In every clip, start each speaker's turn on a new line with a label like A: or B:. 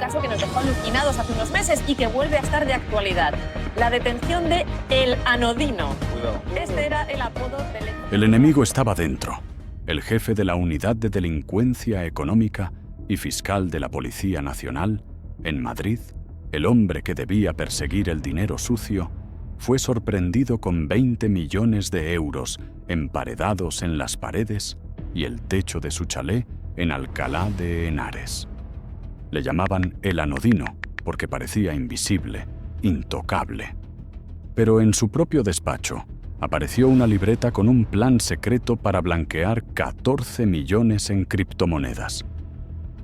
A: caso que nos dejó alucinados hace unos meses y que vuelve a estar de actualidad. La detención de El Anodino. Este era el apodo del...
B: El enemigo estaba dentro. El jefe de la Unidad de Delincuencia Económica y fiscal de la Policía Nacional, en Madrid, el hombre que debía perseguir el dinero sucio, fue sorprendido con 20 millones de euros emparedados en las paredes y el techo de su chalet en Alcalá de Henares. Le llamaban El Anodino porque parecía invisible, intocable. Pero en su propio despacho apareció una libreta con un plan secreto para blanquear 14 millones en criptomonedas.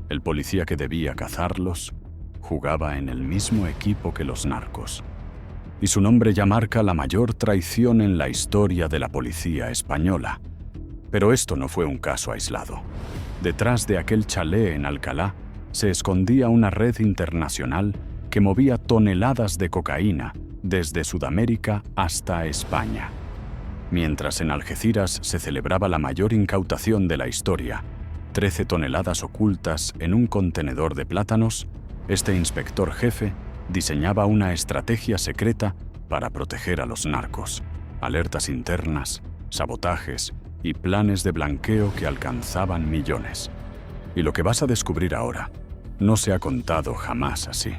B: El policía que debía cazarlos jugaba en el mismo equipo que los narcos. Y su nombre ya marca la mayor traición en la historia de la policía española. Pero esto no fue un caso aislado. Detrás de aquel chalet en Alcalá se escondía una red internacional que movía toneladas de cocaína desde Sudamérica hasta España. Mientras en Algeciras se celebraba la mayor incautación de la historia, 13 toneladas ocultas en un contenedor de plátanos, este inspector jefe diseñaba una estrategia secreta para proteger a los narcos, alertas internas, sabotajes y planes de blanqueo que alcanzaban millones. Y lo que vas a descubrir ahora no se ha contado jamás así.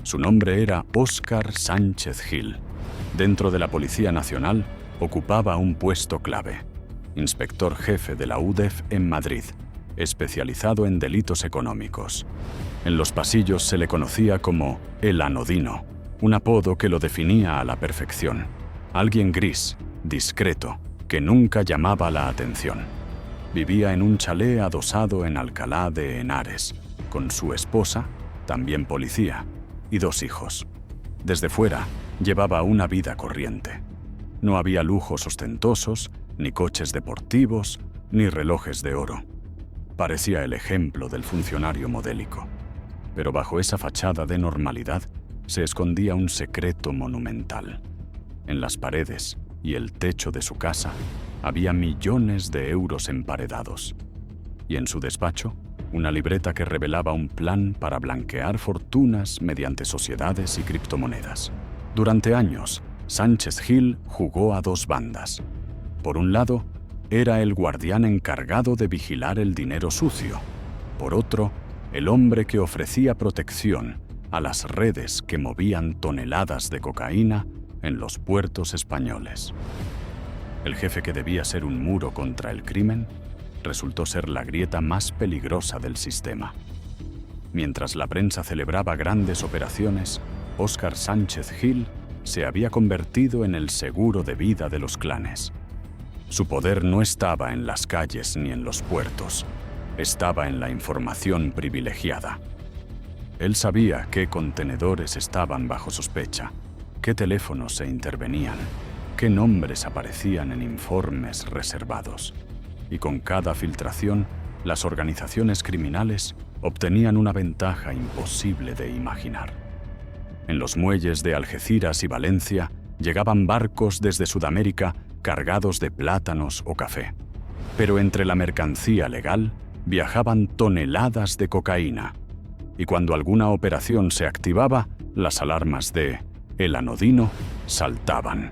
B: Su nombre era Óscar Sánchez Gil. Dentro de la Policía Nacional ocupaba un puesto clave: inspector jefe de la UDEF en Madrid, especializado en delitos económicos. En los pasillos se le conocía como El Anodino, un apodo que lo definía a la perfección. Alguien gris, discreto, que nunca llamaba la atención. Vivía en un chalet adosado en Alcalá de Henares, con su esposa, también policía, y 2 hijos. Desde fuera, llevaba una vida corriente. No había lujos ostentosos, ni coches deportivos, ni relojes de oro. Parecía el ejemplo del funcionario modélico. Pero bajo esa fachada de normalidad se escondía un secreto monumental. En las paredes y el techo de su casa había millones de euros emparedados. Y en su despacho, una libreta que revelaba un plan para blanquear fortunas mediante sociedades y criptomonedas. Durante años, Sánchez Gil jugó a 2 bandas. Por un lado, era el guardián encargado de vigilar el dinero sucio. Por otro, el hombre que ofrecía protección a las redes que movían toneladas de cocaína en los puertos españoles. El jefe que debía ser un muro contra el crimen resultó ser la grieta más peligrosa del sistema. Mientras la prensa celebraba grandes operaciones, Óscar Sánchez Gil se había convertido en el seguro de vida de los clanes. Su poder no estaba en las calles ni en los puertos, estaba en la información privilegiada. Él sabía qué contenedores estaban bajo sospecha, qué teléfonos se intervenían, qué nombres aparecían en informes reservados. Y con cada filtración, las organizaciones criminales obtenían una ventaja imposible de imaginar. En los muelles de Algeciras y Valencia llegaban barcos desde Sudamérica cargados de plátanos o café. Pero entre la mercancía legal viajaban toneladas de cocaína. Y cuando alguna operación se activaba, las alarmas de El Anodino saltaban.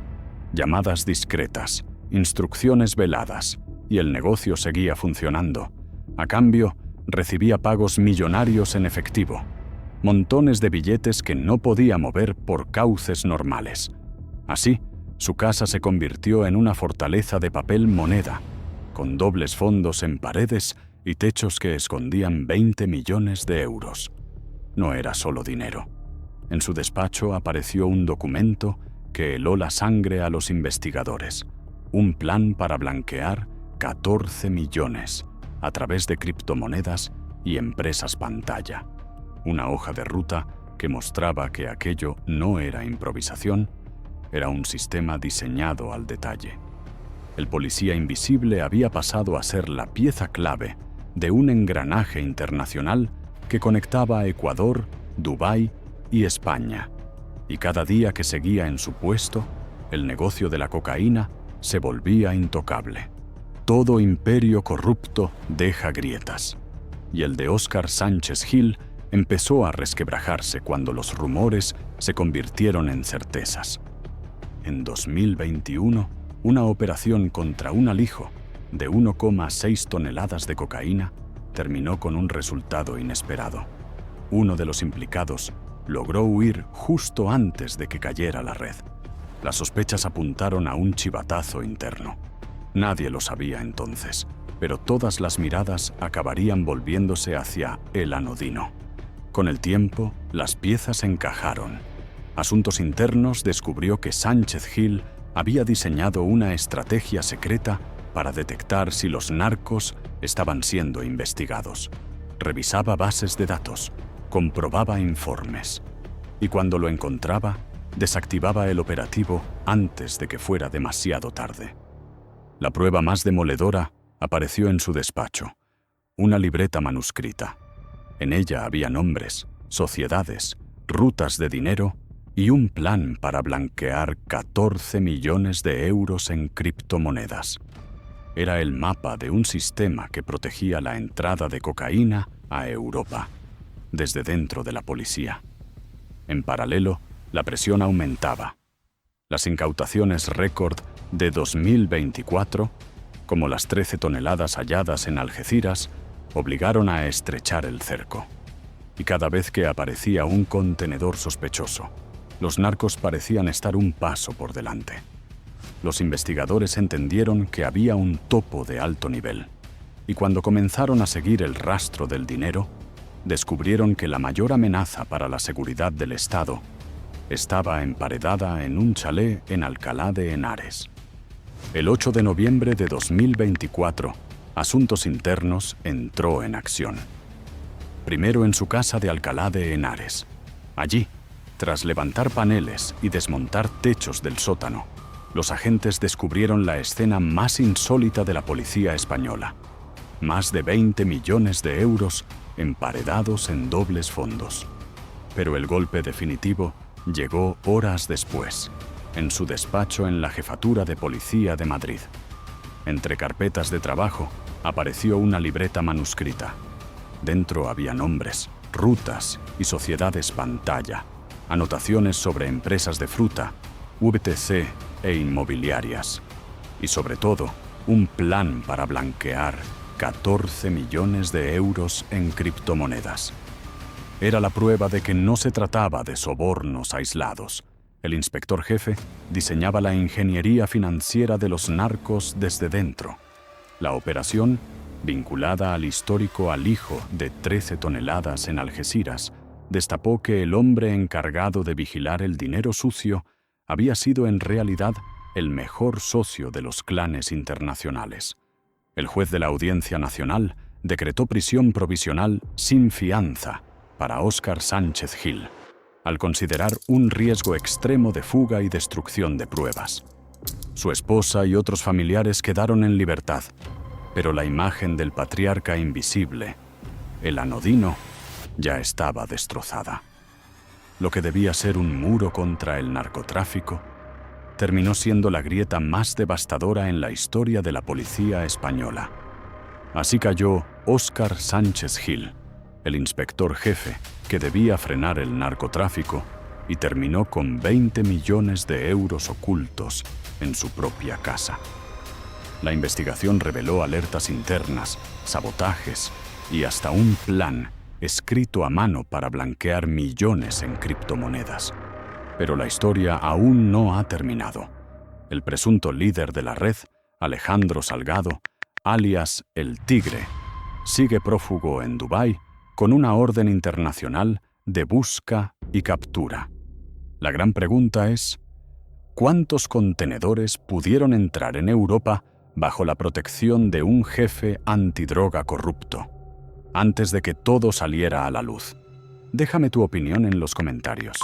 B: Llamadas discretas, instrucciones veladas, y el negocio seguía funcionando. A cambio, recibía pagos millonarios en efectivo. Montones de billetes que no podía mover por cauces normales. Así, su casa se convirtió en una fortaleza de papel moneda, con dobles fondos en paredes y techos que escondían 20 millones de euros. No era solo dinero. En su despacho apareció un documento que heló la sangre a los investigadores. Un plan para blanquear 14 millones a través de criptomonedas y empresas pantalla. Una hoja de ruta que mostraba que aquello no era improvisación, era un sistema diseñado al detalle. El policía invisible había pasado a ser la pieza clave de un engranaje internacional que conectaba a Ecuador, Dubái y España. Y cada día que seguía en su puesto, el negocio de la cocaína se volvía intocable. Todo imperio corrupto deja grietas, y el de Óscar Sánchez Gil empezó a resquebrajarse cuando los rumores se convirtieron en certezas. En 2021, una operación contra un alijo de 1,6 toneladas de cocaína terminó con un resultado inesperado. Uno de los implicados logró huir justo antes de que cayera la red. Las sospechas apuntaron a un chivatazo interno. Nadie lo sabía entonces, pero todas las miradas acabarían volviéndose hacia el anodino. Con el tiempo, las piezas encajaron. Asuntos Internos descubrió que Sánchez Gil había diseñado una estrategia secreta para detectar si los narcos estaban siendo investigados. Revisaba bases de datos, comprobaba informes, y cuando lo encontraba, desactivaba el operativo antes de que fuera demasiado tarde. La prueba más demoledora apareció en su despacho, una libreta manuscrita. En ella había nombres, sociedades, rutas de dinero y un plan para blanquear 14 millones de euros en criptomonedas. Era el mapa de un sistema que protegía la entrada de cocaína a Europa, desde dentro de la policía. En paralelo, la presión aumentaba. Las incautaciones récord de 2024, como las 13 toneladas halladas en Algeciras, obligaron a estrechar el cerco. Y cada vez que aparecía un contenedor sospechoso, los narcos parecían estar un paso por delante. Los investigadores entendieron que había un topo de alto nivel, y cuando comenzaron a seguir el rastro del dinero, descubrieron que la mayor amenaza para la seguridad del Estado estaba emparedada en un chalet en Alcalá de Henares. El 8 de noviembre de 2024, Asuntos Internos entró en acción. Primero en su casa de Alcalá de Henares. Allí, tras levantar paneles y desmontar techos del sótano, los agentes descubrieron la escena más insólita de la policía española. Más de 20 millones de euros emparedados en dobles fondos. Pero el golpe definitivo llegó horas después, en su despacho en la Jefatura de Policía de Madrid. Entre carpetas de trabajo apareció una libreta manuscrita. Dentro había nombres, rutas y sociedades pantalla, anotaciones sobre empresas de fruta, VTC e inmobiliarias. Y sobre todo, un plan para blanquear 14 millones de euros en criptomonedas. Era la prueba de que no se trataba de sobornos aislados. El inspector jefe diseñaba la ingeniería financiera de los narcos desde dentro. La operación, vinculada al histórico alijo de 13 toneladas en Algeciras, destapó que el hombre encargado de vigilar el dinero sucio había sido en realidad el mejor socio de los clanes internacionales. El juez de la Audiencia Nacional decretó prisión provisional sin fianza para Óscar Sánchez Gil, al considerar un riesgo extremo de fuga y destrucción de pruebas. Su esposa y otros familiares quedaron en libertad, pero la imagen del patriarca invisible, el anodino, ya estaba destrozada. Lo que debía ser un muro contra el narcotráfico terminó siendo la grieta más devastadora en la historia de la policía española. Así cayó Óscar Sánchez Gil, el inspector jefe que debía frenar el narcotráfico y terminó con 20 millones de euros ocultos en su propia casa. La investigación reveló alertas internas, sabotajes y hasta un plan escrito a mano para blanquear millones en criptomonedas. Pero la historia aún no ha terminado. El presunto líder de la red, Alejandro Salgado, alias El Tigre, sigue prófugo en Dubái con una orden internacional de busca y captura. La gran pregunta es, ¿cuántos contenedores pudieron entrar en Europa bajo la protección de un jefe antidroga corrupto, antes de que todo saliera a la luz? Déjame tu opinión en los comentarios.